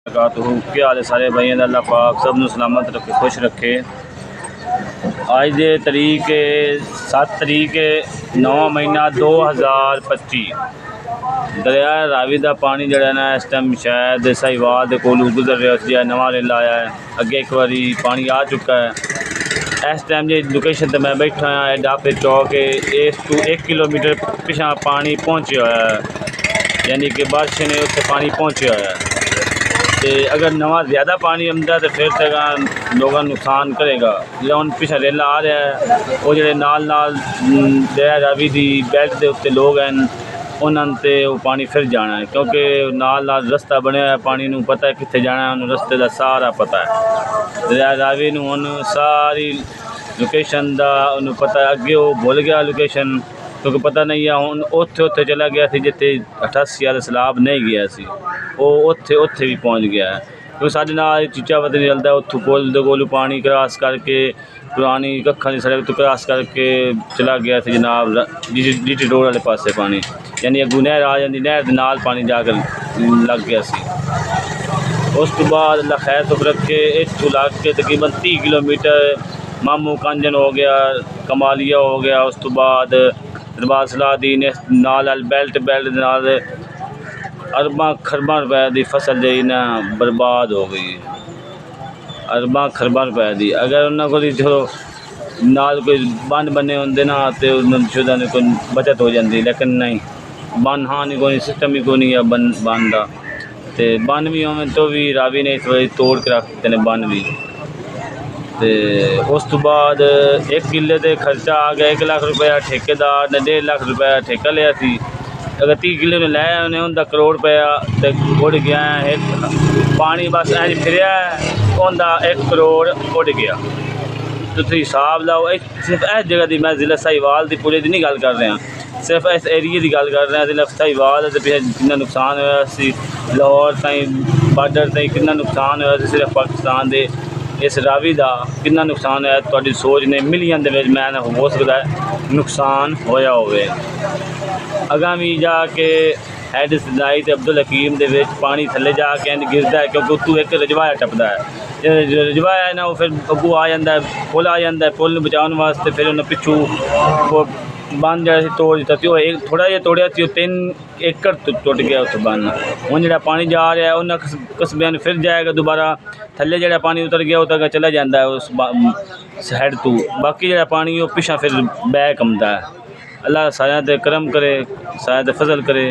क्या हाल है सारे भाई, अल्लाह पाक सब नूं सलामत रखे, खुश रखे। अज दे तरीक 7 तरीक 9वां महीना 2025। दरिया रावी का पानी जड़ा ना इस टाइम शायद साहिवाल के कोलू गुजर रहा है। नवा रेला आया है, अगे एक बारी पानी आ चुका है। इस टाइम जी लोकेशन पर मैं बैठा हाँ डाफे चौक के, इस तू 1 किलोमीटर पिछा पानी पहुँचा है, यानी कि बारिश ने उत्थे पानी पहुँचा है। तो अगर नवा ज़्यादा पानी आंदा तो फिर तो लोगों नुकसान करेगा। जो हम पिछा रेला आ रहा है वो जो नाल दरिया रावी की बेल्ट के उत्ते लोग हैं उन्होंने वो पानी फिर जाना है, क्योंकि नाल रस्ता बनया है, पानी नू पता है कितने जाना है, उन्होंने रस्ते का सारा पता है। दरिया रावी नू सारी लोकेशन का उन्होंने पता है। अगे वो भुल गया लोकेशन, क्योंकि पता नहीं है। हूँ उत्थे उत्थे चला गया थी जिते 88 वाले सैलाब नहीं गया सी, वो उत्थे उत्थे भी पहुँच गया है। क्योंकि साढ़े नाल चीचा पता नहीं चलता, उतों पुल दे कोलू पानी क्रॉस करके पुरानी कखा की सड़क तो क्रॉस करके चला गया था जनाब GT रोड वाले पासे पानी, यानी अगू नहर आ जाती, नहर के नाल पानी जाकर लग गया सी। उस तो बाद अल्लाह खैर तो रखे, इतों लग के तकरीबन 30 किलोमीटर मामू कांजन हो गया, कमालिया हो गया, उस तो बाद दरबार सलाहदीन नाल बेल्ट नाल अरबा खरबा रुपए की फसल जी ना बर्बाद हो गई। अरबा खरबा रुपए की अगर उन्होंने को चलो नाल कोई बन बने होंगे ना तो शुदा ने कोई बचत हो जाती, लेकिन नहीं, बन हाँ नहीं कोई सिस्टम ही कोई नहीं है बन का। तो बन भी होवे तो भी रावी ने इस बारी तोड़ के रख दिते ने बन भी। तो उस तो बाद 1 किले के खर्चा आ गया 1 लाख रुपया, ठेकेदार ने 1.5 लाख रुपया ठेका लिया सी। अगर 30 किले ने लाया उन्हें उनका करोड़ रुपया तो उड़ गया है। पानी बस इंज फिरया उनका 1 करोड़ उड़ गया। तो हिसाब लाओ, सिर्फ इस जगह की मैं जिला साहिवाल की पूरे की नहीं गल कर रहा, सिर्फ इस एरिए की गल कर रहा। जिला साहिवाल कितना नुकसान होया सी, लाहौर ताईं बार्डर ताईं कितना नुकसान होया सी, सिर्फ पाकिस्तान के इस रावी का कितना नुकसान है। तुहाडी सोच ने मिलियन दे विच मैं हो सकता है नुकसान होया होवे। आगामी जाके हैड सदाई तो अब्दुल हकीम के पानी थले जाके गिरता है, क्योंकि उतों एक रजवाया टपदा है। जो रजवाया है ना वो फिर अगू आ जाता है, पुल आ जाता है, पुल बचाने वास्ते फिर उन्हें पिछू वो बन जरा तोड़ दिता। तो एक थोड़ा जहा तोड़िया, 3 एकड़ टुट गया उस बन। हूँ जो पानी जा रहा है उन्हें कस्बे फिर जाएगा दोबारा, थले जो पानी उतर गया उतर चला जाता है उस साइड तो, बाकी जो पानी वो पिछा फिर बैक आंदा है। अल्लाह सारिਆਂ ते करम करे, सारिਆਂ ते फजल करे।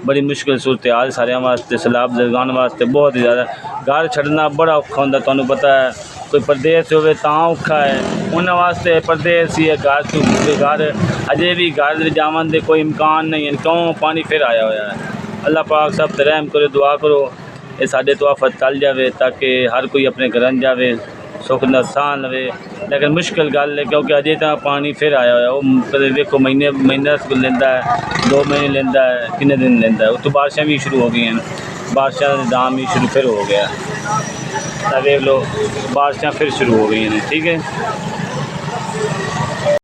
बड़ी मुश्किल सूरत हाल सारे वास्ते, सैलाब लगाने वास्ते बहुत ही ज़्यादा। घर छड़ना बड़ा औखा होंदा, तुहानू पता है। कोई परदेस होवे तां औखा है, उन्होंने वास्ते परदेस ही है। घर अजे भी घर जावन दे कोई इम्कान नहीं है, क्यों पानी फिर आया हुआ है। अल्लाह पाक सब ते रहम करो, दुआ करो ये साडे तो आफत टल जाए, ताकि हर कोई अपने घर जाए, सुख का साह लवे। लेकिन मुश्किल गल है, क्योंकि अजे तो पानी फिर आया हुआ, वो कदे देखो महीने लेंदा है, 2 महीने लेंदा है, कितने दिन लेंदा है। तो बारिशें भी शुरू हो गई हैं, बारिशों का निज़ाम भी शुरू फिर हो गया। देख लो बारिशें फिर शुरू हो गई हैं, ठीक है।